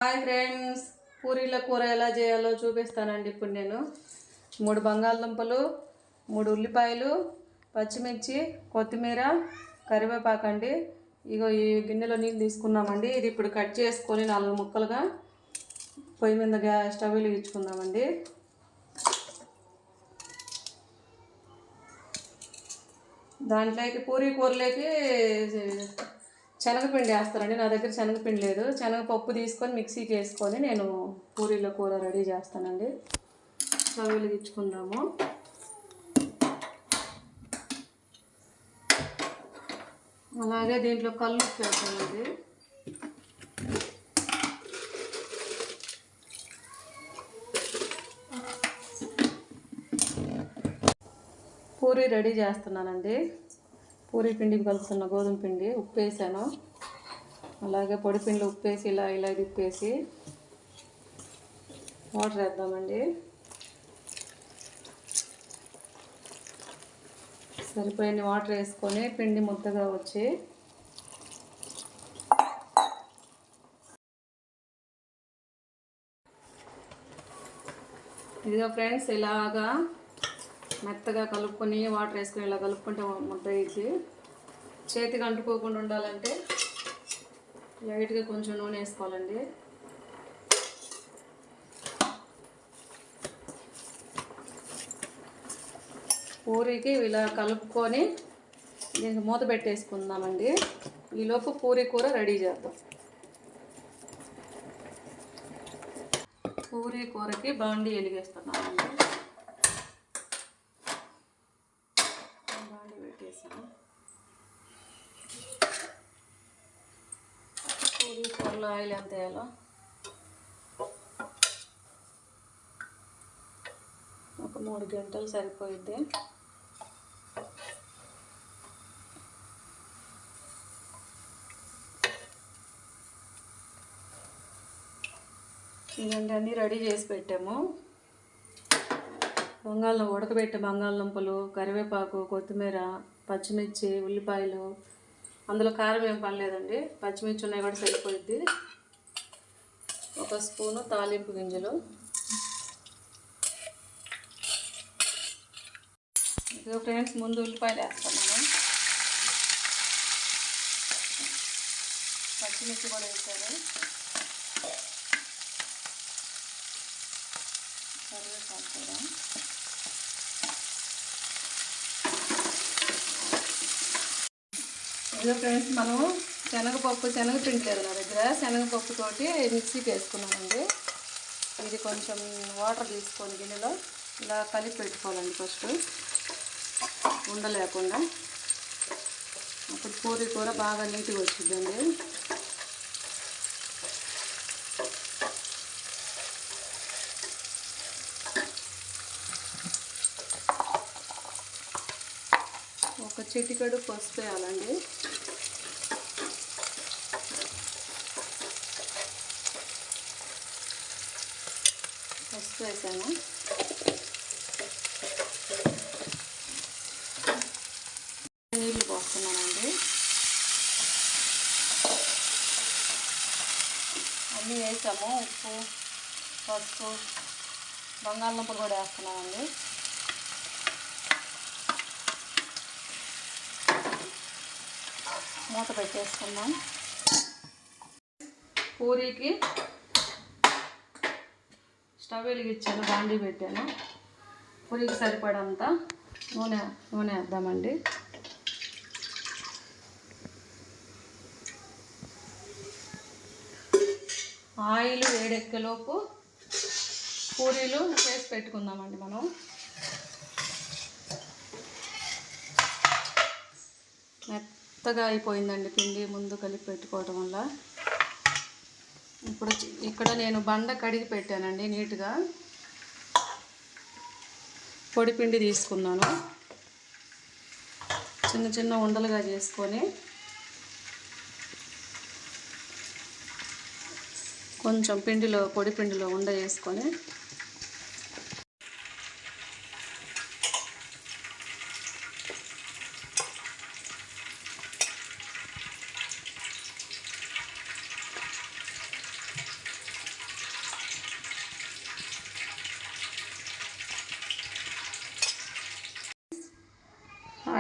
Hi friends, పూరీల కూర ఎలా చేయాలో చూపిస్తానండి. ఇప్పుడు నేను 3 బంగాళదుంపలు, 3 ఉల్లిపాయలు, పచ్చిమిర్చి, కొత్తిమీర, కరివేపాకు అండి. ఇగో ఈ గిన్నెలో నీళ్ళు తీసుకున్నామండి. ఇది ఇప్పుడు కట్ చేసుకొని 4 ముక్కలుగా పొయ్యి మీద స్టవ్ వెలిగించుకుందామండి. దాంట్లోకి పూరీ కూరలోకి శనగపిండి వేస్తారండి. నా దగ్గర శనగపిండి లేదు. శనగపప్పు తీసుకొని మిక్సీకి వేసుకొని నేను పూరీల కూర రెడీ చేస్తానండి. స్టవ్ వెలిగించుకుందాము. అలాగే దీంట్లో కల్లుప్పు వేస్తానండి. పూరీ రెడీ చేస్తున్నానండి. పూరీ పిండికి కలుపుతున్న గోధుమ పిండి ఉప్పు వేసాను. అలాగే పొడి పిండి ఉప్పు వేసి ఇలా తిప్పేసి వాటర్ వేద్దామండి. సరిపోయిన వాటర్ వేసుకొని పిండి ముద్దగా వచ్చి ఇదిగో ఫ్రెండ్స్, ఇలాగా మెత్తగా కలుపుకొని వాటర్ వేసుకొని ఇలా కలుపుకుంటే ముద్ద వేసి చేతికి అంటుకోకుండా ఉండాలంటే లైట్గా కొంచెం నూనె వేసుకోవాలండి. పూరీకి ఇలా కలుపుకొని దీనికి మూత పెట్టేసుకుందామండి. ఈలోపు పూరీ కూర రెడీ చేద్దాం. పూరీ కూరకి బాండీ వెలిగేస్తున్నామండి. బాండీ పెట్టేసాను. పూరీ కూరలో ఆయిల్ ఎంత వేయాలో ఒక 3 గంటలు సరిపోయిద్ది. ఇవన్నీ అన్నీ రెడీ చేసి పెట్టాము. ఉడకబెట్టే బంగాళదుంపలు, కరివేపాకు, కొత్తిమీర, పచ్చిమిర్చి, ఉల్లిపాయలు. అందులో కారం ఏం పడలేదండి. పచ్చిమిర్చి ఉన్నాయి కూడా సరిపోయిద్ది. 1 స్పూను తాలింపు గింజలు. ఇదిగో ఫ్రెండ్స్, ముందు ఉల్లిపాయలు వేస్తున్నాను. పచ్చిమిర్చి కూడా వేసాను. కరివేపాకు కూడా. ఇదిగో ఫ్రెండ్స్, మనం శనగపిండి లేదు నా దగ్గర. శనగపప్పుతోటి మిక్సీకి వేసుకున్నామండి. ఇది కొంచెం వాటర్ తీసుకొని గిన్నెలో ఇలా కలిపి పెట్టుకోవాలండి ఫస్ట్, ఉండలేకుండా. అప్పుడు పూరీ కూర బాగా నీట్గా వచ్చిందండి. ఒక చిటికెడు పసుపు వేయాలండి. పసుపు వేసాను. నీళ్ళు పోస్తున్నానండి. అన్నీ వేసాము. ఉప్పు, పసుపు, బంగాళదుంపలు కూడా వేస్తున్నామండి. మూత పెట్టేసుకుందాం. పూరీకి స్టవ్ వెలిగించాను, బాండీ పెట్టాను. పూరీకి సరిపడంత నూనె వేద్దామండి. ఆయిల్ వేడెక్కేలోపు పూరీలు చేసి పెట్టుకుందామండి. మనం మెత్తగా అయిపోయిందండి పిండి ముందు కలిపి పెట్టుకోవటం వల్ల. ఇప్పుడు ఇక్కడ నేను బండ కడిగి పెట్టానండి నీట్గా. పొడి పిండి తీసుకున్నాను. చిన్న చిన్న ఉండలుగా చేసుకొని కొంచెం పొడి పిండిలో ఉండ చేసుకొని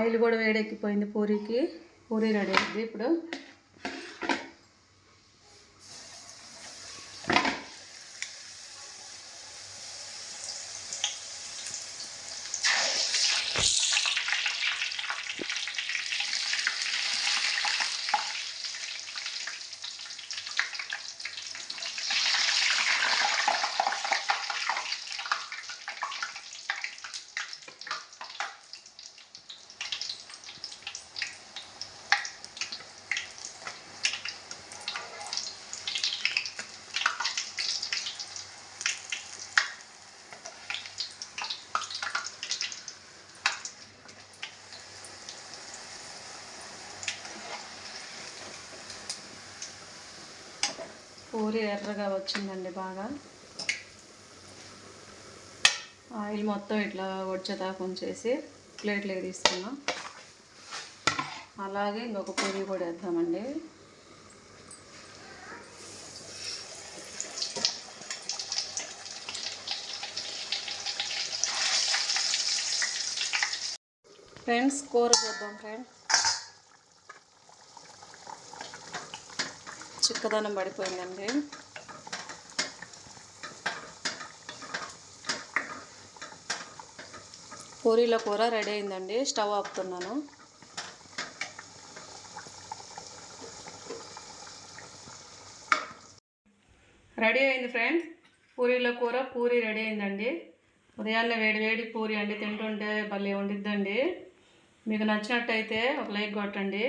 ఆయిల్ కూడా వేడెక్కిపోయింది పూరీకి. పూరీ రెడీ అయింది ఇప్పుడు. పూరి ఎర్రగా వచ్చిందండి బాగా. ఆయిల్ మొత్తం ఇట్లా వచ్చేదాకా ఉంచేసి ప్లేట్లోకి తీసుకున్నాం. అలాగే ఇంకొక పూరి కూడా వేద్దామండి. ఫ్రెండ్స్ కూర చూద్దాం ఫ్రెండ్స్. చిక్కదనం పడిపోయిందండి. పూరీల కూర రెడీ అయిందండి. స్టవ్ ఆపుతున్నాను. రెడీ అయింది ఫ్రెండ్స్. పూరీల కూర పూరీ రెడీ అయిందండి. ఉదయాన్నే వేడి వేడి పూరి అండి తింటుంటే భలే ఉండిద్దండి. మీకు నచ్చినట్టయితే ఒక లైక్ కొట్టండి.